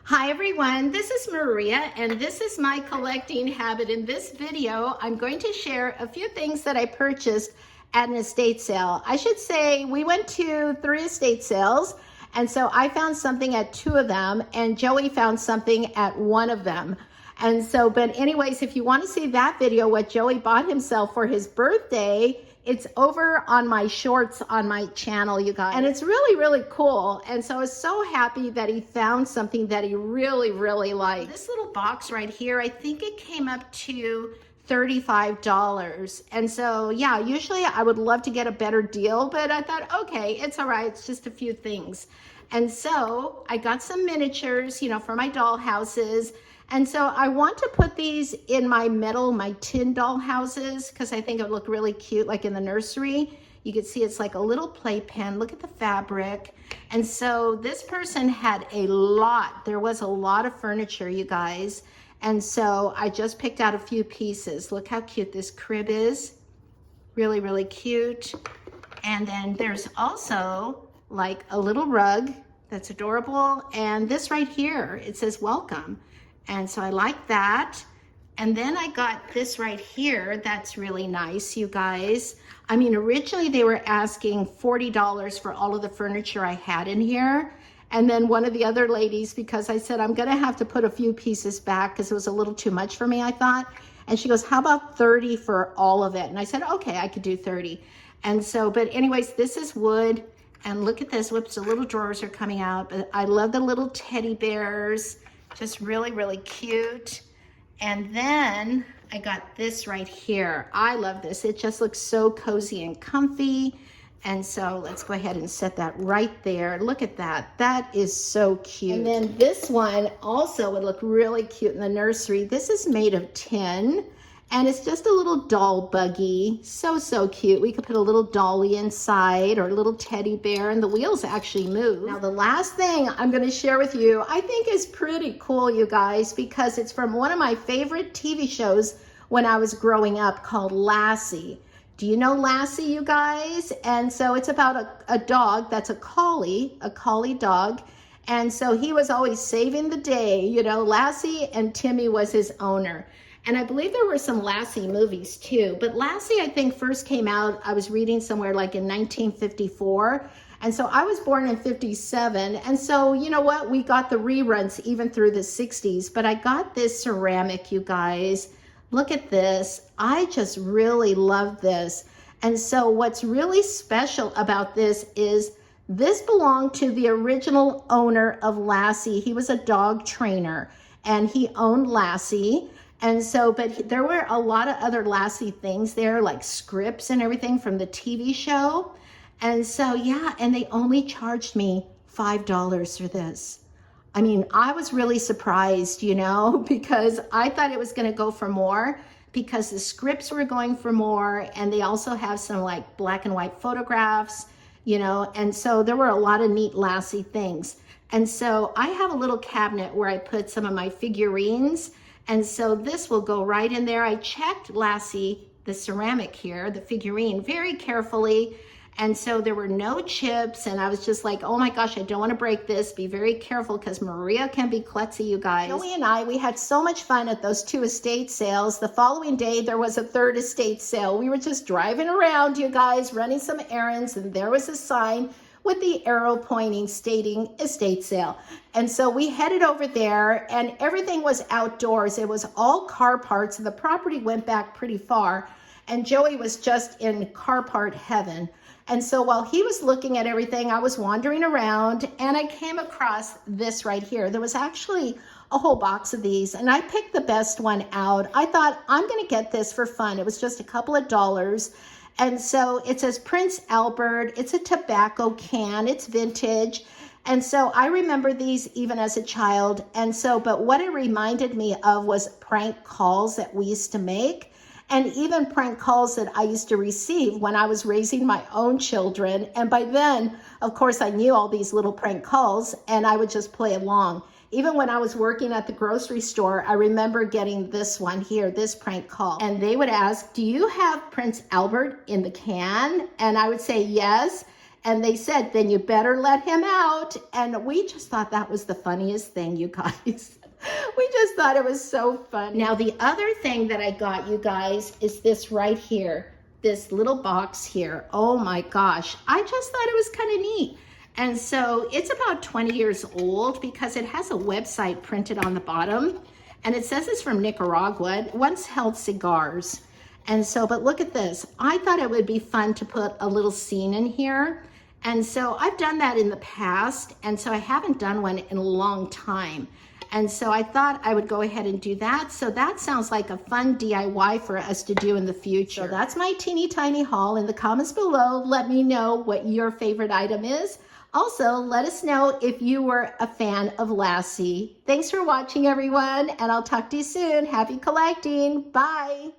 Hi everyone, this is Maria and this is my collecting habit. In this video, I'm going to share a few things that I purchased at an estate sale. I should say we went to 3 estate sales, and so I found something at 2 of them and Joey found something at 1 of them. And so, but anyways, if you want to see that video, what Joey bought himself for his birthday, it's over on my shorts on my channel, you guys. And it's really, really cool. And so I was so happy that he found something that he really, really liked. This little box right here, I think it came up to $35. And so, yeah, usually I would love to get a better deal, but I thought, okay, it's all right. It's just a few things. And so I got some miniatures, for my doll houses. And so I want to put these in my tin doll houses, because I think it would look really cute, like in the nursery. You can see it's like a little playpen. Look at the fabric. And so this person had there was a lot of furniture, you guys. And so I just picked out a few pieces. Look how cute this crib is. Really, really cute. And then there's also like a little rug that's adorable. And this right here, it says welcome. And so I like that. And then I got this right here. That's really nice, you guys. I mean, originally they were asking $40 for all of the furniture I had in here. And then one of the other ladies, because I said, I'm gonna have to put a few pieces back because it was a little too much for me, I thought. And she goes, how about 30 for all of it? And I said, okay, I could do 30. And so, but anyways, this is wood. And look at this, whoops, the little drawers are coming out. But I love the little teddy bears. Just really, really cute. And then I got this right here. I love this. It just looks so cozy and comfy. And so let's go ahead and set that right there. Look at that. That is so cute. And then this one also would look really cute in the nursery. This is made of tin. And it's just a little doll buggy. So, so cute. We could put a little dolly inside or a little teddy bear, and the wheels actually move. Now, the last thing I'm going to share with you, I think is pretty cool, you guys, because it's from one of my favorite TV shows when I was growing up called Lassie. Do you know Lassie, you guys? And so it's about a dog that's a collie dog. And so he was always saving the day, Lassie, and Timmy was his owner. And I believe there were some Lassie movies too, but Lassie, I think, first came out, I was reading somewhere like in 1954. And so I was born in 57. And so, you know what? We got the reruns even through the 60s, but I got this ceramic, you guys. Look at this. I just really love this. And so what's really special about this is this belonged to the original owner of Lassie. He was a dog trainer and he owned Lassie. And so, but there were a lot of other Lassie things there, like scripts and everything from the TV show. And so, yeah, and they only charged me $5 for this. I mean, I was really surprised, because I thought it was going to go for more, because the scripts were going for more. And they also have some like black and white photographs, and so there were a lot of neat Lassie things. And so I have a little cabinet where I put some of my figurines. And so this will go right in there. I checked Lassie, the ceramic here, the figurine, very carefully. And so there were no chips. And I was just like, oh my gosh, I don't want to break this. Be very careful because Maria can be klutzy, you guys. Joey and we had so much fun at those 2 estate sales. The following day, there was a 3rd estate sale. We were just driving around, you guys, running some errands. And there was a sign with the arrow pointing, stating estate sale. And so we headed over there and everything was outdoors. It was all car parts. The property went back pretty far and Joey was just in car part heaven. And so while he was looking at everything, I was wandering around and I came across this right here. There was actually a whole box of these and I picked the best one out. I thought, I'm gonna get this for fun. It was just a couple of dollars. And so it says Prince Albert. It's a tobacco can. It's vintage. And so I remember these even as a child. And so, but what it reminded me of was prank calls that we used to make, and even prank calls that I used to receive when I was raising my own children. And by then, of course, I knew all these little prank calls and I would just play along. Even when I was working at the grocery store, I remember getting this one here, this prank call. And they would ask, do you have Prince Albert in the can? And I would say yes. And they said, then you better let him out. And we just thought that was the funniest thing, you guys. We just thought it was so funny. Now, the other thing that I got, you guys, is this right here, this little box here. Oh my gosh, I just thought it was kind of neat. And so it's about 20 years old because it has a website printed on the bottom. And it says it's from Nicaragua. It once held cigars. And so, but look at this. I thought it would be fun to put a little scene in here. And so I've done that in the past. And so I haven't done one in a long time. And so I thought I would go ahead and do that. So that sounds like a fun DIY for us to do in the future. So that's my teeny tiny haul. In the comments below, let me know what your favorite item is. Also, let us know if you were a fan of Lassie. Thanks for watching, everyone, and I'll talk to you soon. Happy collecting. Bye.